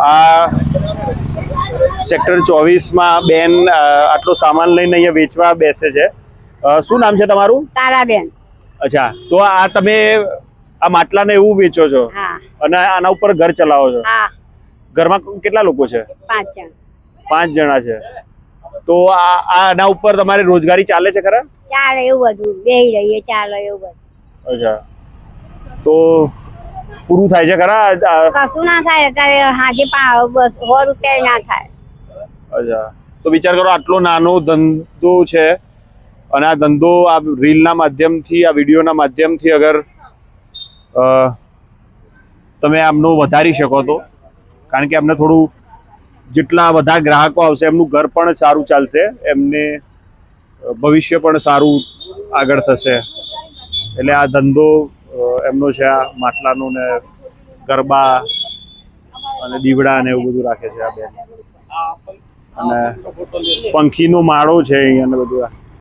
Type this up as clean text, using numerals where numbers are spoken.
આ સેક્ટર 24 બેન આટલો સામાન લઈને અહીંયા વેચવા બેસે છે. શું નામ છે તમારું? તારાબેન. અચ્છા, તો આ તમે આ માટલાને એવું વેચો છો અને આના ઉપર ઘર ચલાવો છો? હા. ઘરમાં કેટલા લોકો છે? 5 જણ. 5 જણા છે. તો આના ઉપર તમારી રોજગારી ચાલે છે ખરા? ચાલે એવું બધું બેહી રહીએ, ચાલે એવું બધું. અચ્છા, તો પૂરું થાય છે ખરા? કશું ના થાય અત્યારે હાજે 100 રૂપિયા ના થાય. અચ્છા, તો વિચાર કરો આટલો નાનો ધંધો છે અને આ ધંધો આ રીલના માધ્યમથી, આ વિડીયોના માધ્યમથી અગર તમે આમનો વધારી શકો તો, કારણ કે એમને થોડું જેટલા બધા ગ્રાહકો આવશે એમનું ઘર પણ સારું ચાલશે, એમને ભવિષ્ય પણ સારું આગળ થશે. એટલે આ ધંધો એમનો છે, આ માટલાનો ને ગરબા અને દીવડા ને એવું બધું રાખે છે આ બેન. અને પંખીનો માળો છે અહીંયા ને બધું.